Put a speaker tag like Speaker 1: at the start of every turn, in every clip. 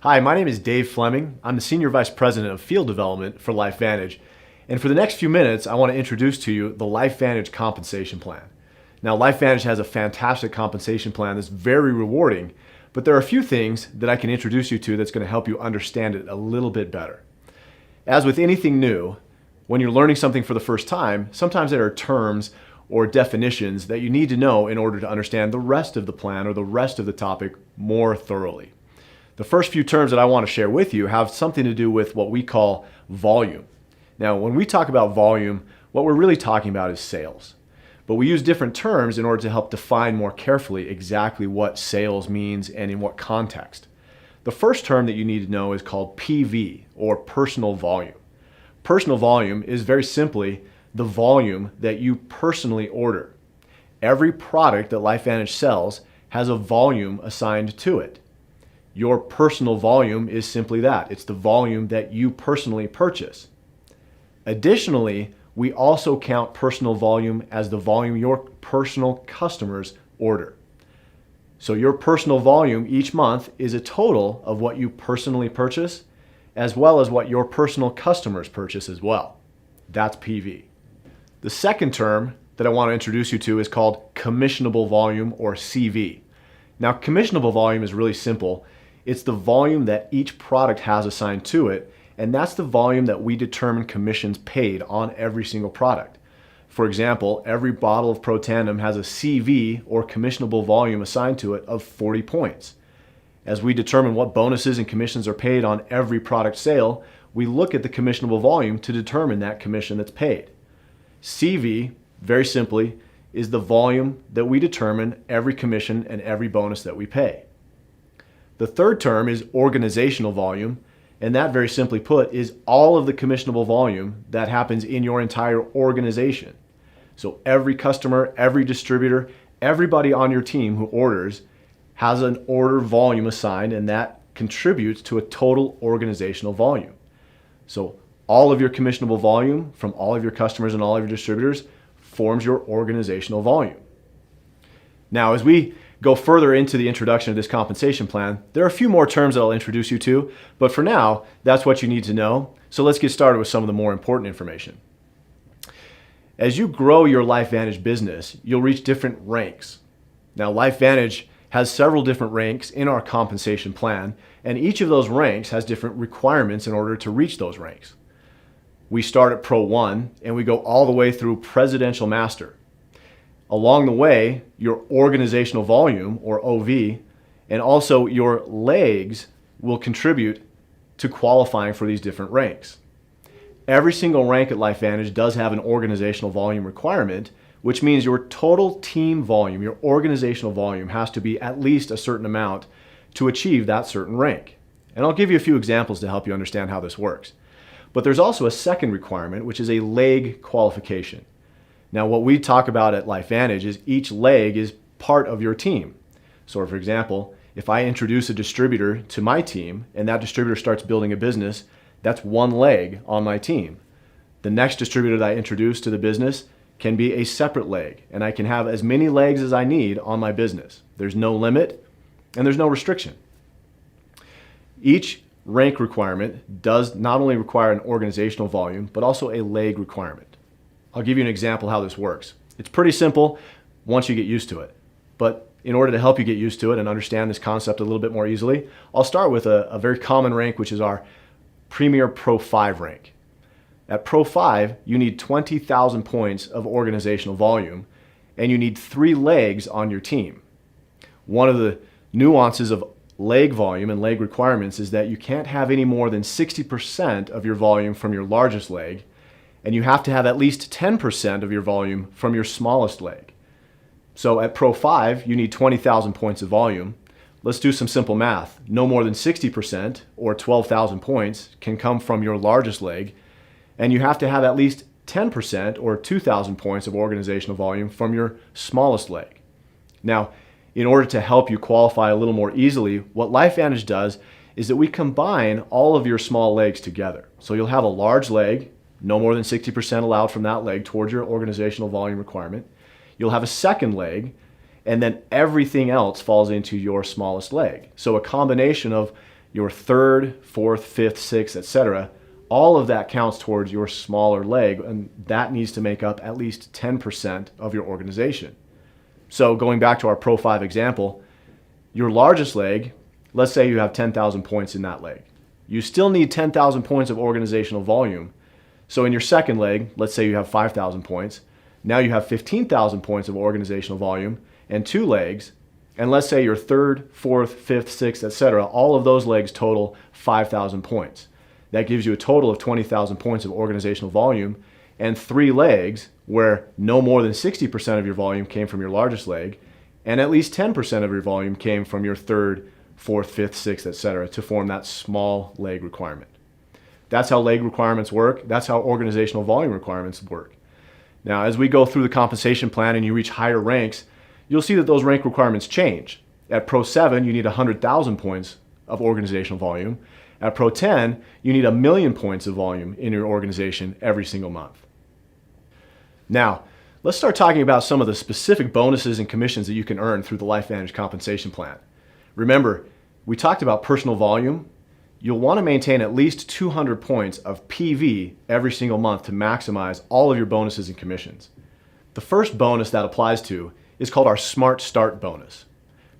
Speaker 1: Hi, my name is Dave Fleming. I'm the Senior Vice President of Field Development for LifeVantage. And for the next few minutes, I want to introduce to you the LifeVantage compensation plan. Now, LifeVantage has a fantastic compensation plan that's very rewarding, but there are a few things that I can introduce you to that's going to help you understand it a little bit better. As with anything new, when you're learning something for the first time, sometimes there are terms or definitions that you need to know in order to understand the rest of the plan or the rest of the topic more thoroughly. The first few terms that I want to share with you have something to do with what we call volume. Now, when we talk about volume, what we're really talking about is sales. But we use different terms in order to help define more carefully exactly what sales means and in what context. The first term that you need to know is called PV, or personal volume. Personal volume is very simply the volume that you personally order. Every product that LifeVantage sells has a volume assigned to it. Your personal volume is simply that. It's the volume that you personally purchase. Additionally, we also count personal volume as the volume your personal customers order. So your personal volume each month is a total of what you personally purchase, as well as what your personal customers purchase as well. That's PV. The second term that I want to introduce you to is called Commissionable Volume, or CV. Now, commissionable volume is really simple. It's the volume that each product has assigned to it, and that's the volume that we determine commissions paid on every single product. For example, every bottle of Pro Tandem has a CV, or commissionable volume, assigned to it of 40 points. As we determine what bonuses and commissions are paid on every product sale, we look at the commissionable volume to determine that commission that's paid. CV, very simply, is the volume that we determine every commission and every bonus that we pay. The third term is organizational volume, and that, very simply put, is all of the commissionable volume that happens in your entire organization. So every customer, every distributor, everybody on your team who orders has an order volume assigned, and that contributes to a total organizational volume. So all of your commissionable volume from all of your customers and all of your distributors forms your organizational volume. Now, as we go further into the introduction of this compensation plan, there are a few more terms that I'll introduce you to, but for now, that's what you need to know. So let's get started with some of the more important information. As you grow your LifeVantage business, you'll reach different ranks. Now, LifeVantage has several different ranks in our compensation plan, and each of those ranks has different requirements in order to reach those ranks. We start at Pro 1 and we go all the way through Presidential Master. Along the way, your organizational volume, or OV, and also your legs will contribute to qualifying for these different ranks. Every single rank at LifeVantage does have an organizational volume requirement, which means your total team volume, your organizational volume, has to be at least a certain amount to achieve that certain rank. And I'll give you a few examples to help you understand how this works. But there's also a second requirement, which is a leg qualification. Now, what we talk about at LifeVantage is each leg is part of your team. So, for example, if I introduce a distributor to my team and that distributor starts building a business, that's one leg on my team. The next distributor that I introduce to the business can be a separate leg, and I can have as many legs as I need on my business. There's no limit and there's no restriction. Each rank requirement does not only require an organizational volume, but also a leg requirement. I'll give you an example how this works. It's pretty simple once you get used to it. But in order to help you get used to it and understand this concept a little bit more easily, I'll start with a very common rank, which is our Premier Pro 5 rank. At Pro 5, you need 20,000 points of organizational volume, and you need 3 legs on your team. One of the nuances of leg volume and leg requirements is that you can't have any more than 60% of your volume from your largest leg, and you have to have at least 10% of your volume from your smallest leg. So at Pro 5, you need 20,000 points of volume. Let's do some simple math. No more than 60%, or 12,000 points, can come from your largest leg, and you have to have at least 10%, or 2,000 points of organizational volume from your smallest leg. Now, in order to help you qualify a little more easily, what LifeVantage does is that we combine all of your small legs together. So you'll have a large leg, no more than 60% allowed from that leg towards your organizational volume requirement. You'll have a second leg, and then everything else falls into your smallest leg. So a combination of your third, fourth, fifth, sixth, etc., all of that counts towards your smaller leg, and that needs to make up at least 10% of your organization. So going back to our Pro 5 example, your largest leg, let's say you have 10,000 points in that leg. You still need 10,000 points of organizational volume. So in your second leg, let's say you have 5,000 points. Now you have 15,000 points of organizational volume and 2 legs. And let's say your third, fourth, fifth, sixth, etc., all of those legs total 5,000 points. That gives you a total of 20,000 points of organizational volume and 3 legs where no more than 60% of your volume came from your largest leg and at least 10% of your volume came from your third, fourth, fifth, sixth, etc. to form that small leg requirement. That's how leg requirements work. That's how organizational volume requirements work. Now, as we go through the compensation plan and you reach higher ranks, you'll see that those rank requirements change. At Pro 7, you need 100,000 points of organizational volume. At Pro 10, you need 1,000,000 points of volume in your organization every single month. Now, let's start talking about some of the specific bonuses and commissions that you can earn through the LifeVantage compensation plan. Remember, we talked about personal volume. You'll want to maintain at least 200 points of PV every single month to maximize all of your bonuses and commissions. The first bonus that applies to is called our Smart Start bonus.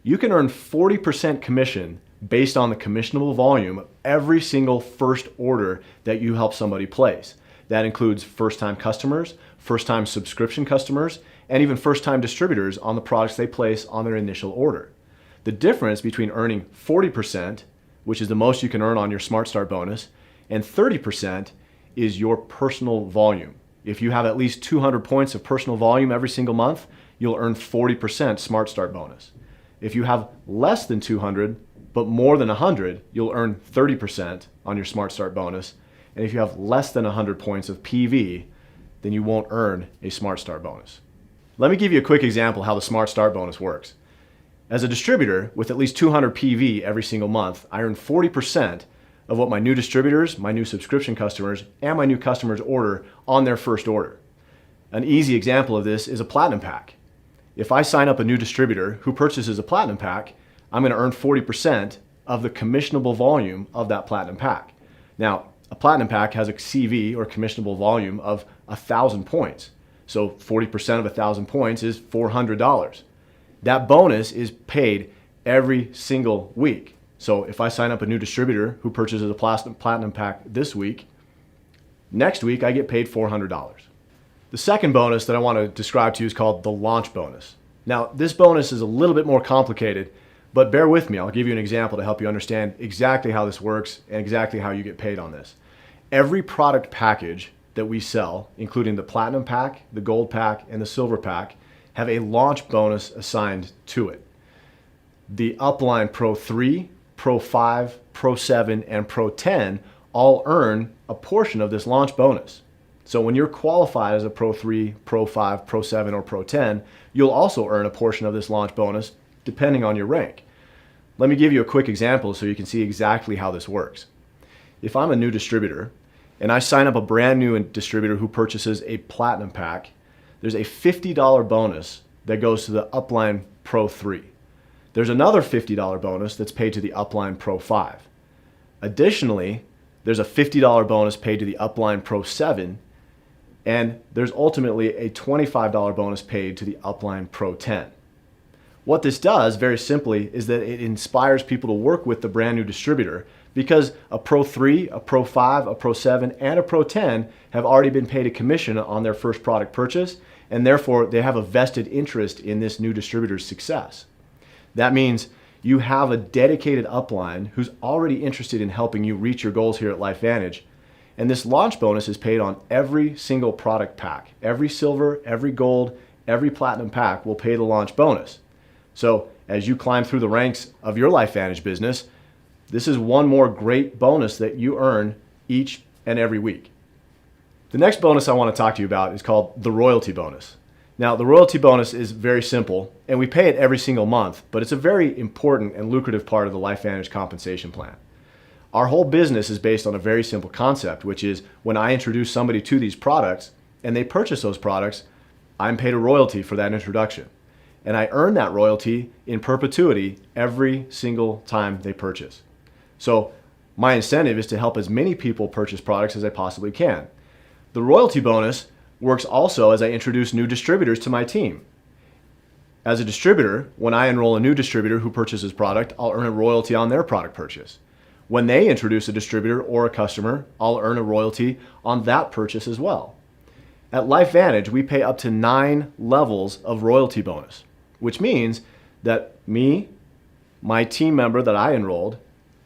Speaker 1: You can earn 40% commission based on the commissionable volume of every single first order that you help somebody place. That includes first-time customers, first-time subscription customers, and even first-time distributors on the products they place on their initial order. The difference between earning 40%, which is the most you can earn on your Smart Start bonus, and 30% is your personal volume. If you have at least 200 points of personal volume every single month, you'll earn 40% Smart Start bonus. If you have less than 200, but more than 100, you'll earn 30% on your Smart Start bonus. And if you have less than 100 points of PV, then you won't earn a Smart Start bonus. Let me give you a quick example how the Smart Start bonus works. As a distributor with at least 200 PV every single month, I earn 40% of what my new distributors, my new subscription customers, and my new customers order on their first order. An easy example of this is a Platinum Pack. If I sign up a new distributor who purchases a Platinum Pack, I'm going to earn 40% of the commissionable volume of that Platinum Pack. Now, a Platinum Pack has a CV or commissionable volume of 1,000 points. So 40% of 1,000 points is $400. That bonus is paid every single week. So if I sign up a new distributor who purchases a Platinum Pack this week, next week I get paid $400. The second bonus that I want to describe to you is called the launch bonus. Now, this bonus is a little bit more complicated, but bear with me. I'll give you an example to help you understand exactly how this works and exactly how you get paid on this. Every product package that we sell, including the Platinum Pack, the Gold Pack, and the Silver Pack, have a launch bonus assigned to it. The upline Pro 3, Pro 5, Pro 7, and Pro 10 all earn a portion of this launch bonus. So when you're qualified as a Pro 3, Pro 5, Pro 7, or Pro 10, you'll also earn a portion of this launch bonus depending on your rank. Let me give you a quick example so you can see exactly how this works. If I'm a new distributor and I sign up a brand new distributor who purchases a Platinum Pack, there's a $50 bonus that goes to the upline Pro 3. There's another $50 bonus that's paid to the upline Pro 5. Additionally, there's a $50 bonus paid to the upline Pro 7, and there's ultimately a $25 bonus paid to the upline Pro 10. What this does, very simply, is that it inspires people to work with the brand new distributor because a Pro 3, a Pro 5, a Pro 7, and a Pro 10 have already been paid a commission on their first product purchase, and therefore they have a vested interest in this new distributor's success. That means you have a dedicated upline who's already interested in helping you reach your goals here at LifeVantage, and this launch bonus is paid on every single product pack. Every silver, every gold, every platinum pack will pay the launch bonus. So as you climb through the ranks of your LifeVantage business, this is one more great bonus that you earn each and every week. The next bonus I want to talk to you about is called the royalty bonus. Now, the royalty bonus is very simple, and we pay it every single month, but it's a very important and lucrative part of the LifeVantage compensation plan. Our whole business is based on a very simple concept, which is when I introduce somebody to these products and they purchase those products, I'm paid a royalty for that introduction. And I earn that royalty in perpetuity every single time they purchase. So my incentive is to help as many people purchase products as I possibly can. The royalty bonus works also as I introduce new distributors to my team. As a distributor, when I enroll a new distributor who purchases product, I'll earn a royalty on their product purchase. When they introduce a distributor or a customer, I'll earn a royalty on that purchase as well. At LifeVantage, we pay up to 9 levels of royalty bonus, which means that me, my team member that I enrolled,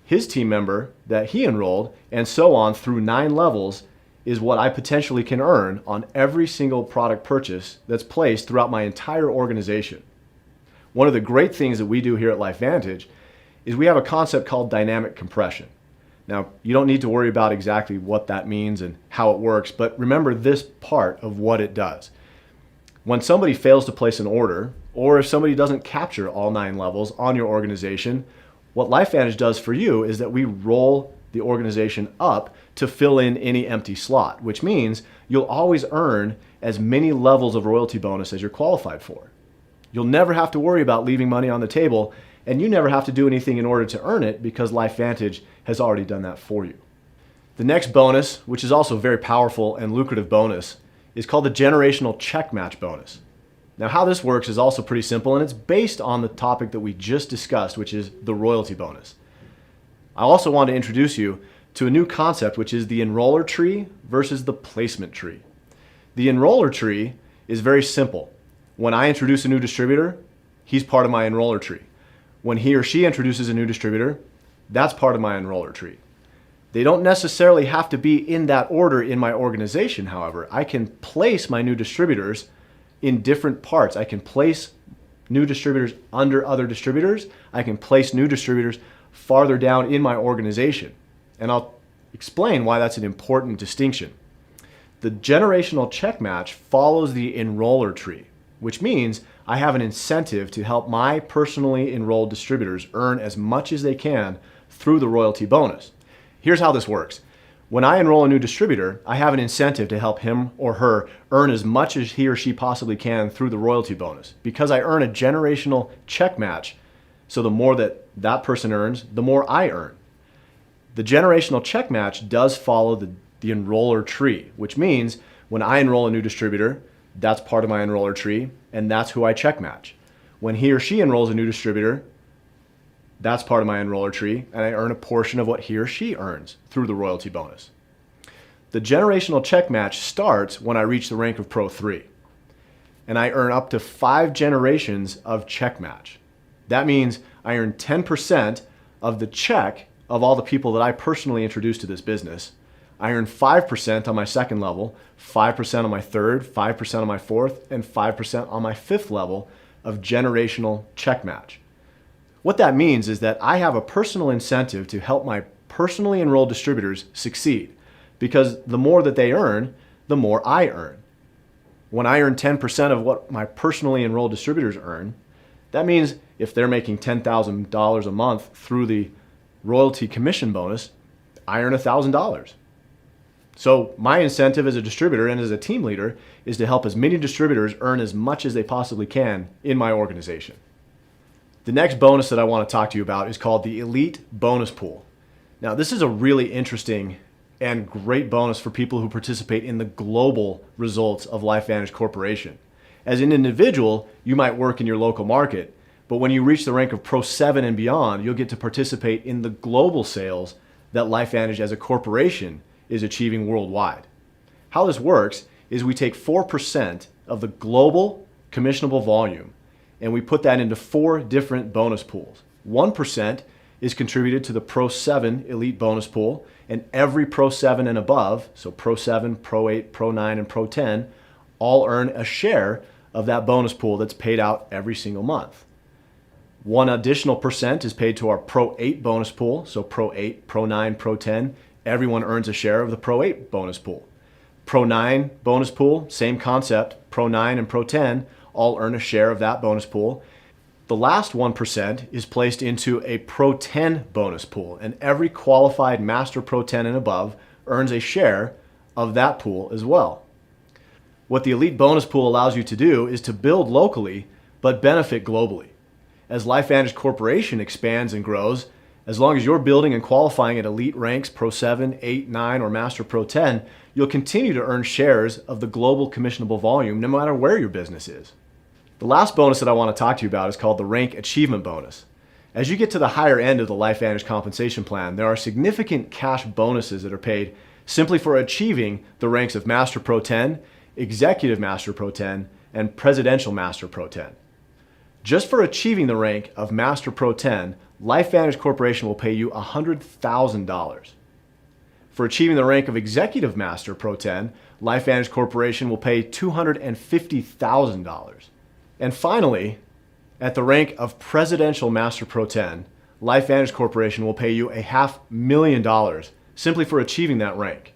Speaker 1: his team member that he enrolled, and so on through 9 levels is what I potentially can earn on every single product purchase that's placed throughout my entire organization. One of the great things that we do here at LifeVantage is we have a concept called dynamic compression. Now, you don't need to worry about exactly what that means and how it works, but remember this part of what it does. When somebody fails to place an order, or if somebody doesn't capture all 9 levels on your organization, what LifeVantage does for you is that we roll the organization up to fill in any empty slot, which means you'll always earn as many levels of royalty bonus as you're qualified for. You'll never have to worry about leaving money on the table, and you never have to do anything in order to earn it because LifeVantage has already done that for you. The next bonus, which is also a very powerful and lucrative bonus, is called the generational check match bonus. Now, how this works is also pretty simple, and it's based on the topic that we just discussed, which is the royalty bonus. I also want to introduce you to a new concept, which is the enroller tree versus the placement tree. The enroller tree is very simple. When I introduce a new distributor, he's part of my enroller tree. When he or she introduces a new distributor, that's part of my enroller tree. They don't necessarily have to be in that order in my organization, however. I can place my new distributors in different parts. I can place new distributors under other distributors. I can place new distributors farther down in my organization. And I'll explain why that's an important distinction. The generational check match follows the enroller tree, which means I have an incentive to help my personally enrolled distributors earn as much as they can through the royalty bonus. Here's how this works. When I enroll a new distributor, I have an incentive to help him or her earn as much as he or she possibly can through the royalty bonus. Because I earn a generational check match, so the more that that person earns, the more I earn. The generational check match does follow the enroller tree, which means when I enroll a new distributor, that's part of my enroller tree, and that's who I check match. When he or she enrolls a new distributor, that's part of my enroller tree, and I earn a portion of what he or she earns through the royalty bonus. The generational check match starts when I reach the rank of Pro 3, and I earn up to 5 generations of check match. That means I earn 10% of the check of all the people that I personally introduced to this business. I earn 5% on my second level, 5% on my third, 5% on my fourth, and 5% on my fifth level of generational check match. What that means is that I have a personal incentive to help my personally enrolled distributors succeed, because the more that they earn, the more I earn. When I earn 10% of what my personally enrolled distributors earn, that means if they're making $10,000 a month through the royalty commission bonus, I earn $1,000. So my incentive as a distributor and as a team leader is to help as many distributors earn as much as they possibly can in my organization. The next bonus that I want to talk to you about is called the Elite Bonus Pool. Now, this is a really interesting and great bonus for people who participate in the global results of LifeVantage Corporation. As an individual, you might work in your local market, but when you reach the rank of Pro 7 and beyond, you'll get to participate in the global sales that LifeVantage as a corporation is achieving worldwide. How this works is we take 4% of the global commissionable volume and we put that into 4 different bonus pools. 1% is contributed to the Pro 7 Elite Bonus Pool, and every Pro 7 and above, so Pro 7, Pro 8, Pro 9, and Pro 10, all earn a share of that bonus pool that's paid out every single month. 1 additional percent is paid to our Pro 8 bonus pool, so Pro 8, Pro 9, Pro 10, everyone earns a share of the Pro 8 bonus pool. Pro 9 bonus pool, same concept, Pro 9 and Pro 10 all earn a share of that bonus pool. The last 1% is placed into a Pro 10 bonus pool, and every qualified Master Pro 10 and above earns a share of that pool as well. What the Elite Bonus Pool allows you to do is to build locally, but benefit globally. As LifeVantage Corporation expands and grows, As long as you're building and qualifying at elite ranks Pro 7, 8, 9, or Master Pro 10, you'll continue to earn shares of the global commissionable volume no matter where your business is. The last bonus that I want to talk to you about is called the Rank Achievement Bonus. As you get to the higher end of the LifeVantage compensation plan, there are significant cash bonuses that are paid simply for achieving the ranks of Master Pro 10, Executive Master Pro 10, and Presidential Master Pro 10. Just for achieving the rank of Master Pro 10, LifeVantage Corporation will pay you $100,000. For achieving the rank of Executive Master Pro 10, LifeVantage Corporation will pay $250,000. And finally, at the rank of Presidential Master Pro 10, LifeVantage Corporation will pay you $500,000 simply for achieving that rank.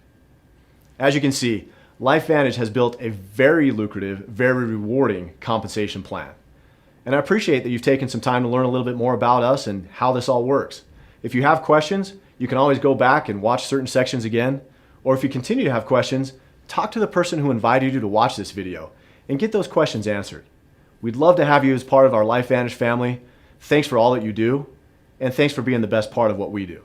Speaker 1: As you can see, LifeVantage has built a very lucrative, very rewarding compensation plan. And I appreciate that you've taken some time to learn a little bit more about us and how this all works. If you have questions, you can always go back and watch certain sections again. Or if you continue to have questions, talk to the person who invited you to watch this video and get those questions answered. We'd love to have you as part of our LifeVantage family. Thanks for all that you do, and thanks for being the best part of what we do.